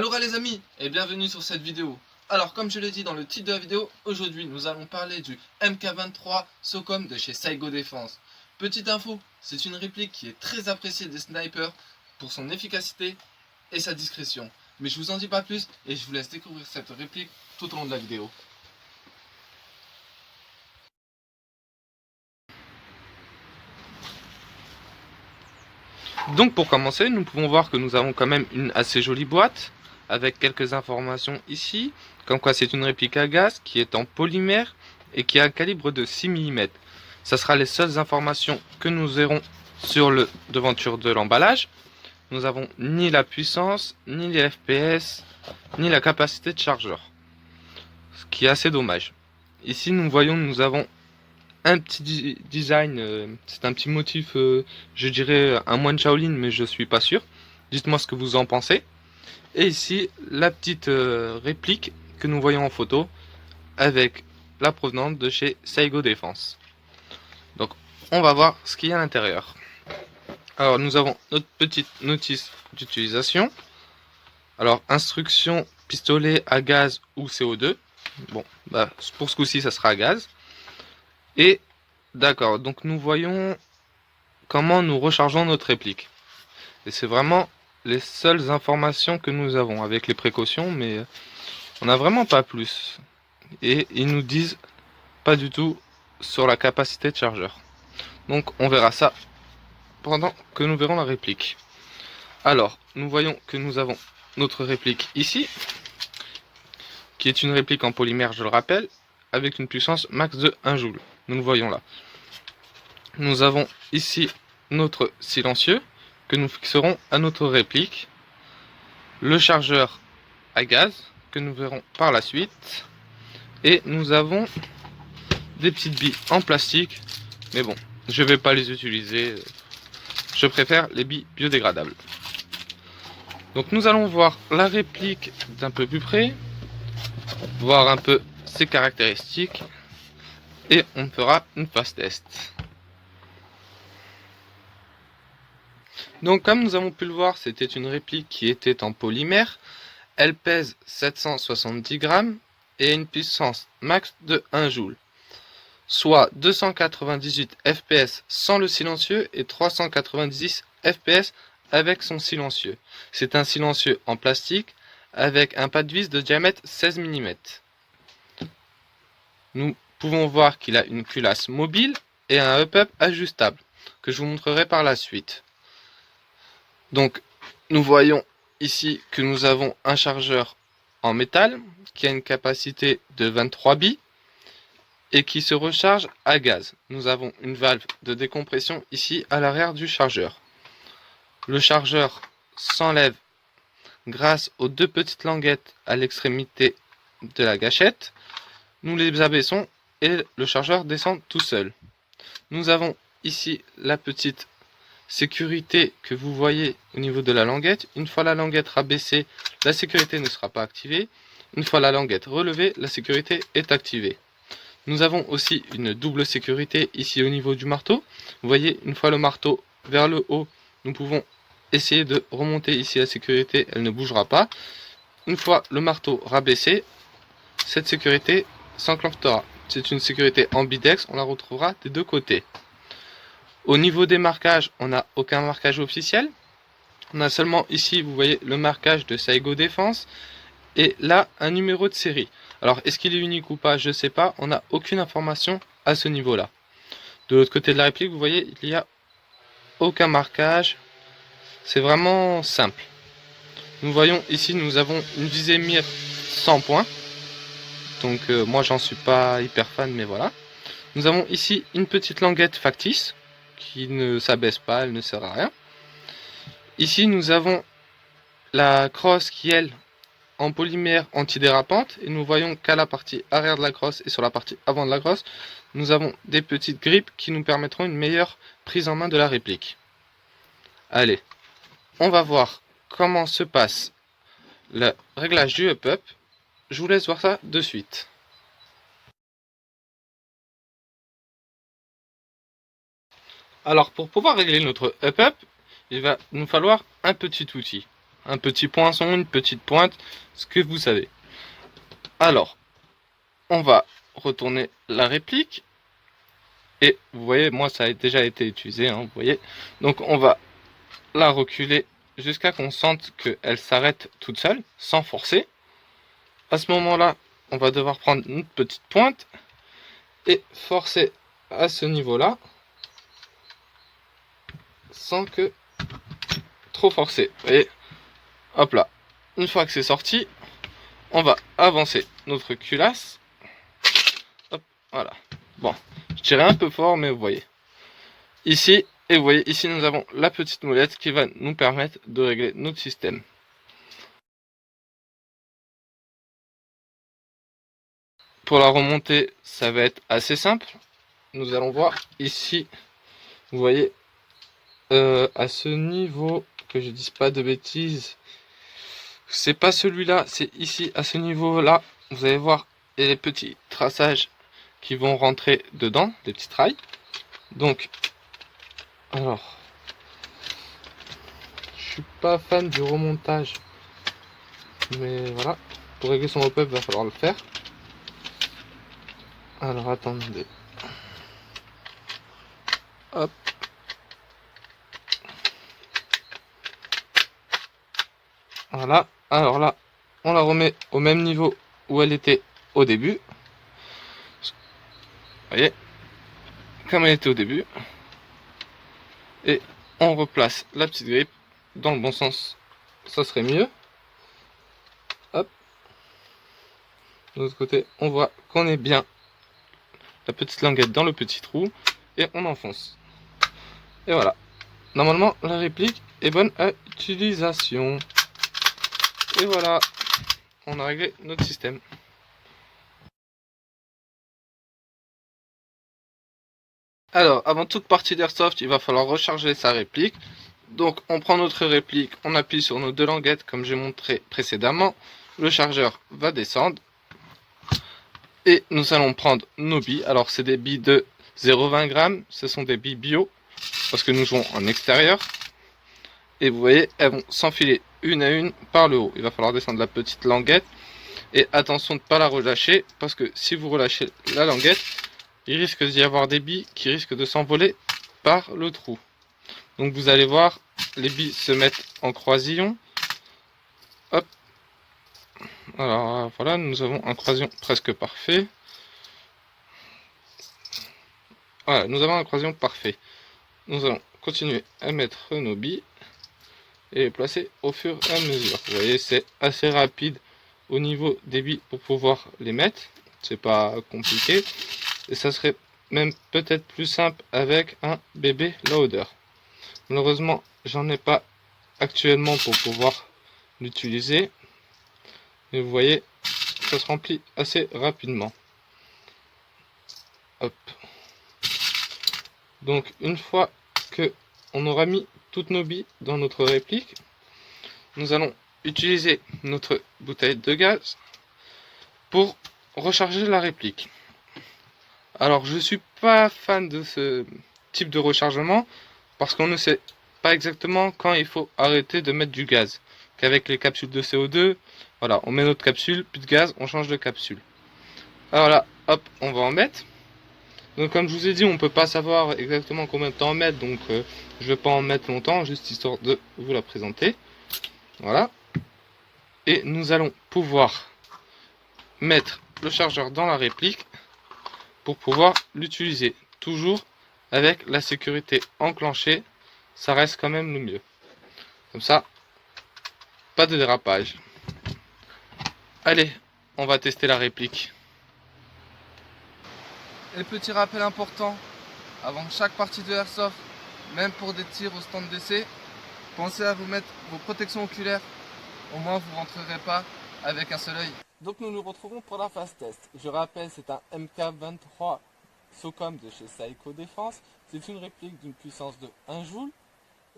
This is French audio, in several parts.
Alors les amis, et bienvenue sur cette vidéo. Alors comme je l'ai dit dans le titre de la vidéo, aujourd'hui nous allons parler du MK23 SOCOM de chez Saigo Défense. Petite info, c'est une réplique qui est très appréciée des snipers pour son efficacité et sa discrétion. Mais je vous en dis pas plus et je vous laisse découvrir cette réplique tout au long de la vidéo. Donc pour commencer, nous pouvons voir que nous avons quand même une assez jolie boîte avec quelques informations ici, comme quoi c'est une réplique à gaz qui est en polymère et qui a un calibre de 6 mm. Ça sera les seules informations que nous aurons sur le devanture de l'emballage. Nous n'avons ni la puissance, ni les FPS, ni la capacité de chargeur, ce qui est assez dommage. Ici nous voyons, nous avons un petit design, c'est un petit motif, je dirais un moine Shaolin, mais je suis pas sûr. Dites-moi ce que vous en pensez. Et ici, la petite réplique que nous voyons en photo avec la provenance de chez Saigo Défense. Donc, on va voir ce qu'il y a à l'intérieur. Alors, nous avons notre petite notice d'utilisation. Alors, instruction pistolet à gaz ou CO2. Bon, bah, pour ce coup-ci, ça sera à gaz. Et d'accord, donc nous voyons comment nous rechargeons notre réplique. Et c'est vraiment les seules informations que nous avons, avec les précautions, mais on n'a vraiment pas plus. Et ils nous disent pas du tout sur la capacité de chargeur. Donc on verra ça pendant que nous verrons la réplique. Alors, nous voyons que nous avons notre réplique ici, qui est une réplique en polymère, je le rappelle, avec une puissance max de 1 joule. Nous le voyons là. Nous avons ici notre silencieux que nous fixerons à notre réplique, le chargeur à gaz que nous verrons par la suite, et nous avons des petites billes en plastique, mais bon, je vais pas les utiliser, je préfère les billes biodégradables. Donc nous allons voir la réplique d'un peu plus près, voir un peu ses caractéristiques, et on fera une phase test. Donc comme nous avons pu le voir, c'était une réplique qui était en polymère. Elle pèse 770 grammes et a une puissance max de 1 joule, soit 298 fps sans le silencieux et 390 fps avec son silencieux. C'est un silencieux en plastique avec un pas de vis de diamètre 16 mm. Nous pouvons voir qu'il a une culasse mobile et un up-up ajustable que je vous montrerai par la suite. Donc nous voyons ici que nous avons un chargeur en métal qui a une capacité de 23 billes et qui se recharge à gaz. Nous avons une valve de décompression ici à l'arrière du chargeur. Le chargeur s'enlève grâce aux deux petites languettes à l'extrémité de la gâchette. Nous les abaissons et le chargeur descend tout seul. Nous avons ici la petite sécurité que vous voyez au niveau de la languette. Une fois la languette rabaissée, la sécurité ne sera pas activée. Une fois la languette relevée, la sécurité est activée. Nous avons aussi une double sécurité ici au niveau du marteau. Vous voyez, une fois le marteau vers le haut, nous pouvons essayer de remonter ici la sécurité, elle ne bougera pas. Une fois le marteau rabaissé, cette sécurité s'enclenchera. C'est une sécurité ambidex, on la retrouvera des deux côtés. Au niveau des marquages, on n'a aucun marquage officiel. On a seulement ici, vous voyez, le marquage de Saigo Défense. Et là, un numéro de série. Alors, est-ce qu'il est unique ou pas? Je ne sais pas. On n'a aucune information à ce niveau-là. De l'autre côté de la réplique, vous voyez, il n'y a aucun marquage. C'est vraiment simple. Nous voyons ici, nous avons une visée mire 100 points. Donc, moi, j'en suis pas hyper fan, mais voilà. Nous avons ici une petite languette factice qui ne s'abaisse pas, elle ne sert à rien. Ici, nous avons la crosse qui, elle, en polymère antidérapante, et nous voyons qu'à la partie arrière de la crosse et sur la partie avant de la crosse, nous avons des petites grippes qui nous permettront une meilleure prise en main de la réplique. Allez, on va voir comment se passe le réglage du up-up. Je vous laisse voir ça de suite. Alors pour pouvoir régler notre up-up, il va nous falloir un petit outil. un petit poinçon, une petite pointe, ce que vous savez. Alors, on va retourner la réplique. Et vous voyez, moi ça a déjà été utilisé, hein, vous voyez. Donc on va la reculer jusqu'à qu'on sente qu'elle s'arrête toute seule, sans forcer. À ce moment-là, on va devoir prendre une petite pointe et forcer à ce niveau-là, sans que trop forcer. Vous voyez, hop là. Une fois que c'est sorti, on va avancer notre culasse. Hop, voilà. Bon, je tirais un peu fort, mais vous voyez. Ici, et vous voyez, ici nous avons la petite molette qui va nous permettre de régler notre système. Pour la remontée, ça va être assez simple. Nous allons voir ici, vous voyez, à ce niveau, que je dise pas de bêtises, c'est pas celui-là, c'est ici, à ce niveau-là, vous allez voir, il y a les petits traçages qui vont rentrer dedans, des petits trails. Donc, alors, je suis pas fan du remontage, mais voilà, pour régler son hop-up, il va falloir le faire. Alors, attendez. Hop. Voilà. Alors là, on la remet au même niveau où elle était au début. Vous voyez, comme elle était au début. Et on replace la petite grippe dans le bon sens. Ça serait mieux. Hop. De l'autre côté, on voit qu'on est bien la petite languette dans le petit trou. Et on enfonce. Et voilà. Normalement, la réplique est bonne à utilisation. Et voilà. On a réglé notre système. Alors, avant toute partie d'airsoft, il va falloir recharger sa réplique. Donc, on prend notre réplique, on appuie sur nos deux languettes comme j'ai montré précédemment. Le chargeur va descendre. Et nous allons prendre nos billes. Alors, c'est des billes de 0,20 g. Ce sont des billes bio. Parce que nous jouons en extérieur. Et vous voyez, elles vont s'enfiler une à une par le haut. Il va falloir descendre la petite languette. Et attention de ne pas la relâcher. Parce que si vous relâchez la languette, il risque d'y avoir des billes qui risquent de s'envoler par le trou. Donc vous allez voir, les billes se mettent en croisillon. Hop. Alors voilà, nous avons un croisillon presque parfait. Voilà, nous avons un croisillon parfait. Nous allons continuer à mettre nos billes et les placer au fur et à mesure. Vous voyez, c'est assez rapide au niveau des billes pour pouvoir les mettre. C'est pas compliqué. Et ça serait même peut-être plus simple avec un bébé loader. Malheureusement, j'en ai pas actuellement pour pouvoir l'utiliser. Et vous voyez, ça se remplit assez rapidement. Hop. Donc une fois que on aura mis toutes nos billes dans notre réplique, nous allons utiliser notre bouteille de gaz pour recharger la réplique. Alors je suis pas fan de ce type de rechargement parce qu'on ne sait pas exactement quand il faut arrêter de mettre du gaz. Qu'avec les capsules de CO2, voilà, on met notre capsule, plus de gaz, on change de capsule. Alors là, hop, on va en mettre. Donc comme je vous ai dit, on ne peut pas savoir exactement combien de temps en mettre, donc je ne vais pas en mettre longtemps, juste histoire de vous la présenter. Voilà. Et nous allons pouvoir mettre le chargeur dans la réplique pour pouvoir l'utiliser. Toujours avec la sécurité enclenchée, ça reste quand même le mieux. Comme ça, pas de dérapage. Allez, on va tester la réplique. Et petit rappel important, avant chaque partie de airsoft, même pour des tirs au stand d'essai, pensez à vous mettre vos protections oculaires, au moins vous ne rentrerez pas avec un seul œil. Donc nous nous retrouvons pour la phase test. Je rappelle, c'est un MK23 SOCOM de chez Saeco Défense. C'est une réplique d'une puissance de 1 joule.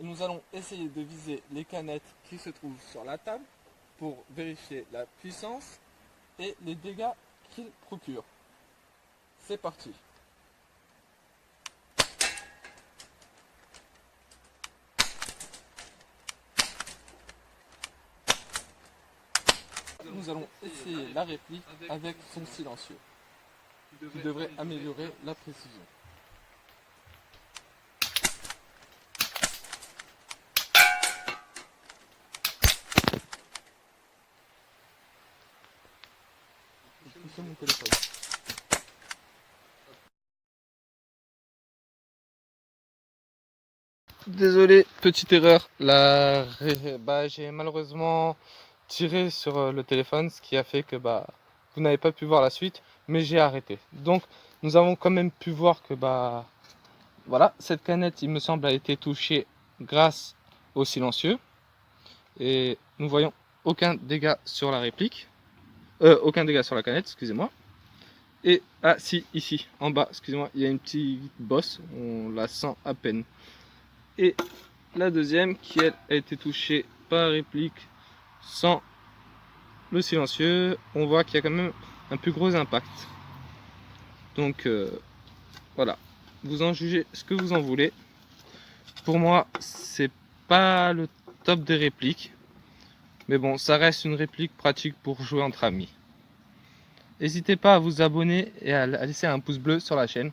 Et nous allons essayer de viser les canettes qui se trouvent sur la table pour vérifier la puissance et les dégâts qu'il procure. C'est parti. nous allons essayer la réplique avec son silencieux, qui devrait améliorer la précision. C'est mon téléphone. Désolé, petite erreur. J'ai malheureusement tiré sur le téléphone, ce qui a fait que vous n'avez pas pu voir la suite, mais j'ai arrêté. Donc nous avons quand même pu voir que voilà, cette canette, il me semble, a été touchée grâce au silencieux. Et nous voyons aucun dégât sur la réplique. Aucun dégât sur la canette, excusez-moi. Et si, ici, en bas, excusez-moi, il y a une petite bosse, on la sent à peine. Et la deuxième qui elle a été touchée par la réplique sans le silencieux, on voit qu'il y a quand même un plus gros impact. Donc voilà, vous en jugez ce que vous en voulez. Pour moi, c'est pas le top des répliques, mais bon, ça reste une réplique pratique pour jouer entre amis. N'hésitez pas à vous abonner et à laisser un pouce bleu sur la chaîne.